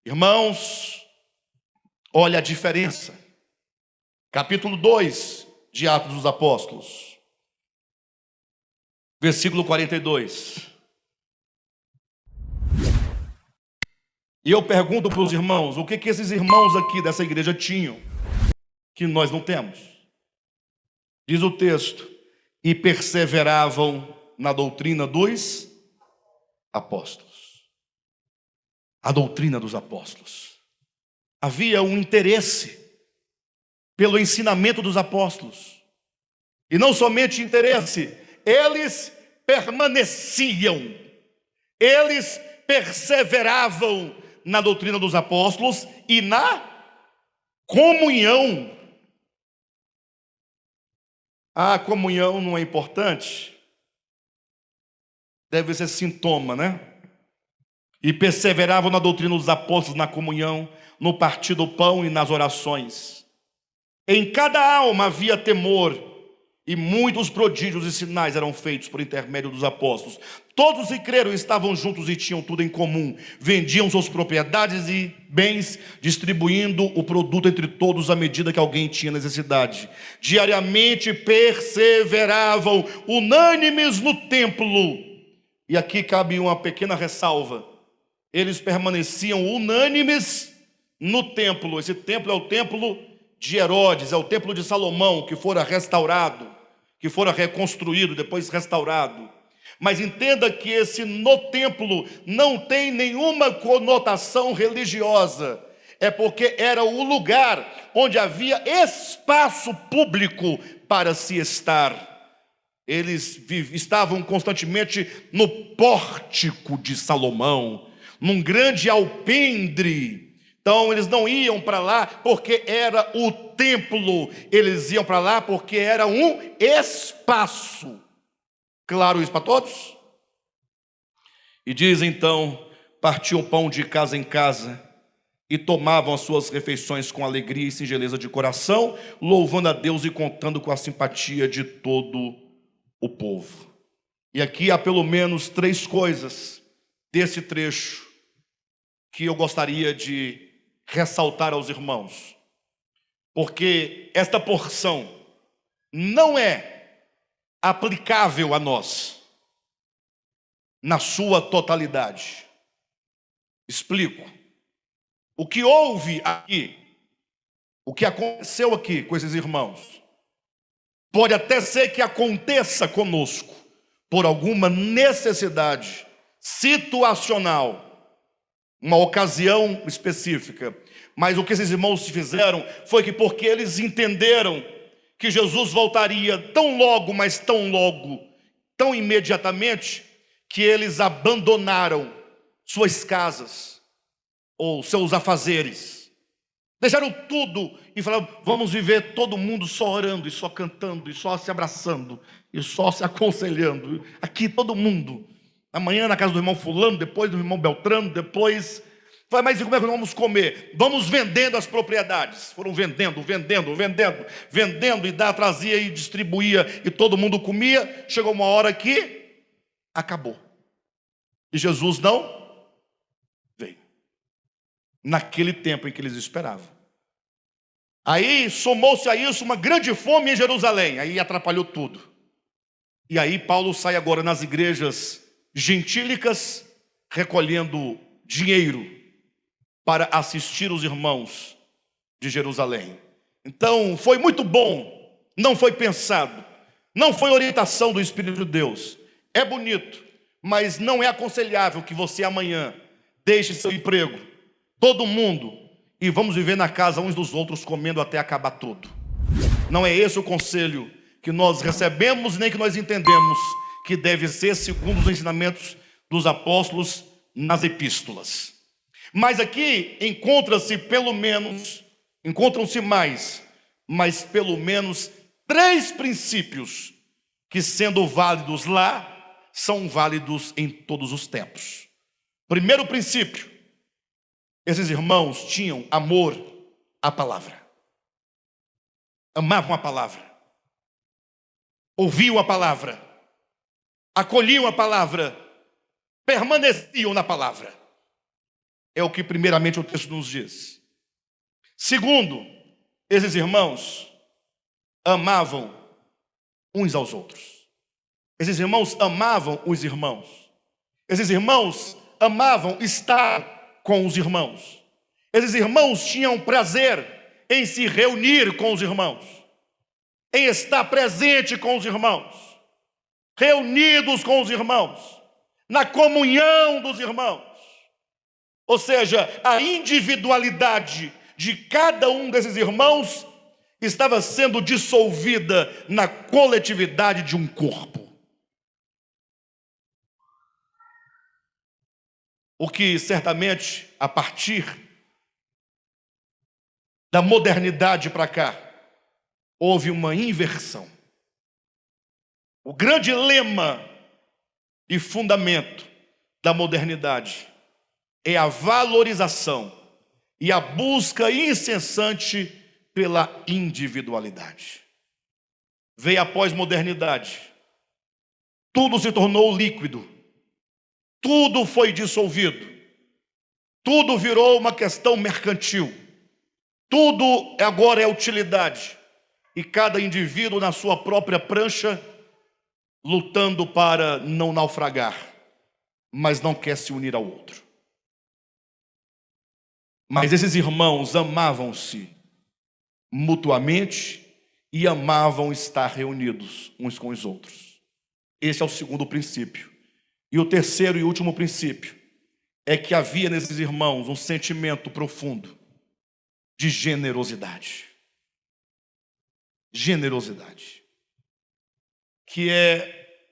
Irmãos, olha a diferença. Capítulo 2 de Atos dos Apóstolos, versículo 42. E eu pergunto para os irmãos, o que esses irmãos aqui dessa igreja tinham, que nós não temos? Diz o texto, e perseveravam na doutrina dos apóstolos. A doutrina dos apóstolos. Havia um interesse pelo ensinamento dos apóstolos. E não somente interesse, eles permaneciam, eles perseveravam na doutrina dos apóstolos e na comunhão. A comunhão não é importante? Deve ser sintoma, né? E perseveravam na doutrina dos apóstolos, na comunhão, no partir do pão e nas orações. Em cada alma havia temor, e muitos prodígios e sinais eram feitos por intermédio dos apóstolos. Todos que creram estavam juntos e tinham tudo em comum. Vendiam suas propriedades e bens, distribuindo o produto entre todos à medida que alguém tinha necessidade. Diariamente perseveravam unânimes no templo. E aqui cabe uma pequena ressalva. Eles permaneciam unânimes no templo. Esse templo é o templo de Herodes, é o templo de Salomão, que fora restaurado, que fora reconstruído, depois restaurado. Mas entenda que esse no templo não tem nenhuma conotação religiosa. É porque era o lugar onde havia espaço público para se estar. Eles estavam constantemente no pórtico de Salomão, num grande alpendre. Então eles não iam para lá porque era o templo, eles iam para lá porque era um espaço. Claro isso para todos? E diz então, partiam o pão de casa em casa e tomavam as suas refeições com alegria e singeleza de coração, louvando a Deus e contando com a simpatia de todo o povo. E aqui há pelo menos 3 coisas desse trecho que eu gostaria de ressaltar aos irmãos, porque esta porção não é aplicável a nós na sua totalidade. Explico. O que houve aqui, o que aconteceu aqui com esses irmãos, pode até ser que aconteça conosco por alguma necessidade situacional, uma ocasião específica. Mas o que esses irmãos fizeram foi que, porque eles entenderam que Jesus voltaria tão logo, mas tão logo, tão imediatamente, que eles abandonaram suas casas ou seus afazeres, deixaram tudo e falaram: vamos viver todo mundo só orando e só cantando e só se abraçando e só se aconselhando. Aqui todo mundo, amanhã na casa do irmão fulano, depois do irmão Beltrano, depois... Mas e como é que nós vamos comer? Vamos vendendo as propriedades. Foram vendendo, e trazia e distribuía, e todo mundo comia. Chegou uma hora que acabou. E Jesus não veio. Naquele tempo em que eles esperavam. Aí somou-se a isso uma grande fome em Jerusalém. Aí atrapalhou tudo. E aí Paulo sai agora nas igrejas gentílicas, recolhendo dinheiro para assistir os irmãos de Jerusalém. Então foi muito bom, não foi pensado, não foi orientação do Espírito de Deus. É bonito, mas não é aconselhável que você amanhã deixe seu emprego, todo mundo, e vamos viver na casa uns dos outros comendo até acabar tudo. Não é esse o conselho que nós recebemos, nem que nós entendemos que deve ser segundo os ensinamentos dos apóstolos nas epístolas. Mas aqui encontram-se mais, mas pelo menos 3 princípios que, sendo válidos lá, são válidos em todos os tempos. Primeiro princípio: esses irmãos tinham amor à palavra. Amavam a palavra, ouviam a palavra, acolhiam a palavra, permaneciam na palavra. É o que primeiramente o texto nos diz. Segundo, esses irmãos amavam uns aos outros. Esses irmãos amavam os irmãos. Esses irmãos amavam estar com os irmãos. Esses irmãos tinham prazer em se reunir com os irmãos, em estar presente com os irmãos, reunidos com os irmãos, na comunhão dos irmãos. Ou seja, a individualidade de cada um desses irmãos estava sendo dissolvida na coletividade de um corpo. O que certamente, a partir da modernidade para cá, houve uma inversão. O grande lema e fundamento da modernidade é a valorização e a busca incessante pela individualidade. Veio a pós-modernidade, tudo se tornou líquido, tudo foi dissolvido, tudo virou uma questão mercantil, tudo agora é utilidade, e cada indivíduo na sua própria prancha, lutando para não naufragar, mas não quer se unir ao outro. Mas esses irmãos amavam-se mutuamente e amavam estar reunidos uns com os outros. Esse é o segundo princípio. E o terceiro e último princípio é que havia nesses irmãos um sentimento profundo de generosidade. Generosidade. Que é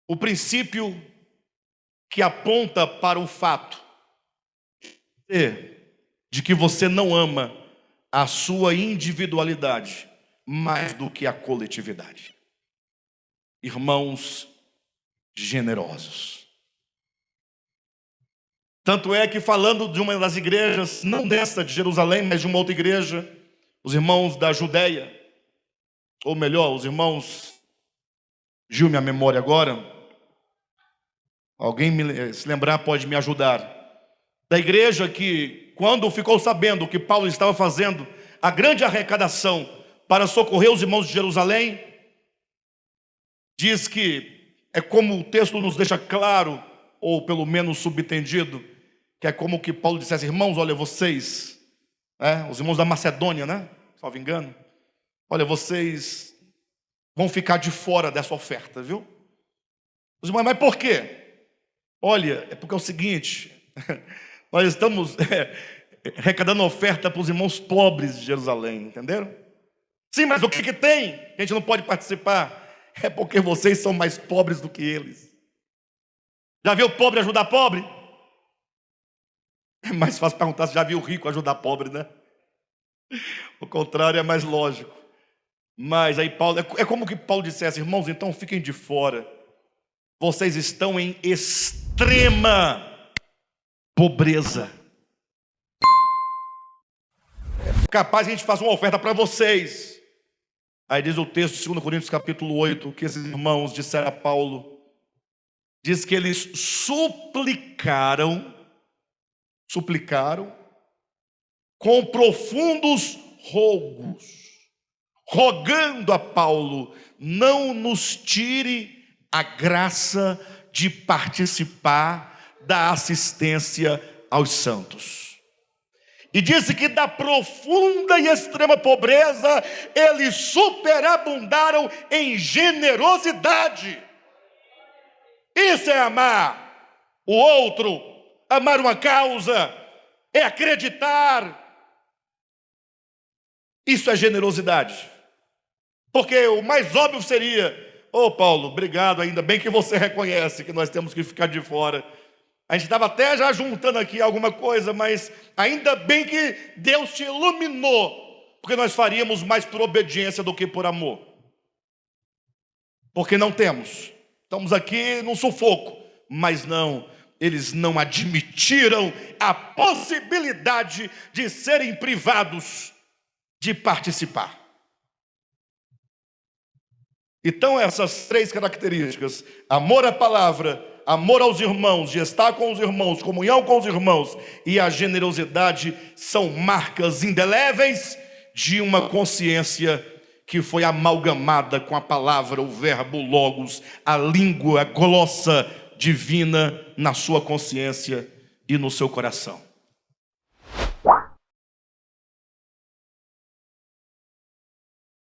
o princípio que aponta para o fato de que você não ama a sua individualidade mais do que a coletividade. Irmãos generosos. Tanto é que, falando de uma das igrejas, não dessa de Jerusalém, mas de uma outra igreja, os irmãos da Judeia, ou melhor, os irmãos, Gil, minha memória agora, alguém se lembrar pode me ajudar, da igreja que, quando ficou sabendo que Paulo estava fazendo a grande arrecadação para socorrer os irmãos de Jerusalém, diz que é como o texto nos deixa claro, ou pelo menos subentendido, que é como que Paulo dissesse: irmãos, olha, vocês, os irmãos da Macedônia, né? Salvo engano, olha, vocês vão ficar de fora dessa oferta, viu? Os irmãos, mas por quê? Olha, é porque é o seguinte, nós estamos arrecadando oferta para os irmãos pobres de Jerusalém, entenderam? Sim, mas o que tem? A gente não pode participar. É porque vocês são mais pobres do que eles. Já viu pobre ajudar pobre? É mais fácil perguntar se já viu rico ajudar pobre, né? O contrário é mais lógico. Mas aí Paulo, é como que Paulo dissesse: irmãos, então fiquem de fora. Vocês estão em extrema pobreza. É capaz a gente fazer uma oferta para vocês. Aí diz o texto de 2 Coríntios capítulo 8, que esses irmãos disseram a Paulo, diz que eles suplicaram com profundos rogos, rogando a Paulo: não nos tire a graça de participar da assistência aos santos. E disse que da profunda e extrema pobreza eles superabundaram em generosidade. Isso é amar o outro, amar uma causa, é acreditar. Isso é generosidade. Porque o mais óbvio seria: Paulo, obrigado, ainda bem que você reconhece que nós temos que ficar de fora. A gente estava até já juntando aqui alguma coisa, mas ainda bem que Deus te iluminou, porque nós faríamos mais por obediência do que por amor. Porque não temos. Estamos aqui num sufoco. Mas não, eles não admitiram a possibilidade de serem privados de participar. Então essas três características: amor à palavra, amor aos irmãos, de estar com os irmãos, comunhão com os irmãos e a generosidade são marcas indeléveis de uma consciência que foi amalgamada com a palavra, o verbo, o logos, a língua, a glossa divina na sua consciência e no seu coração.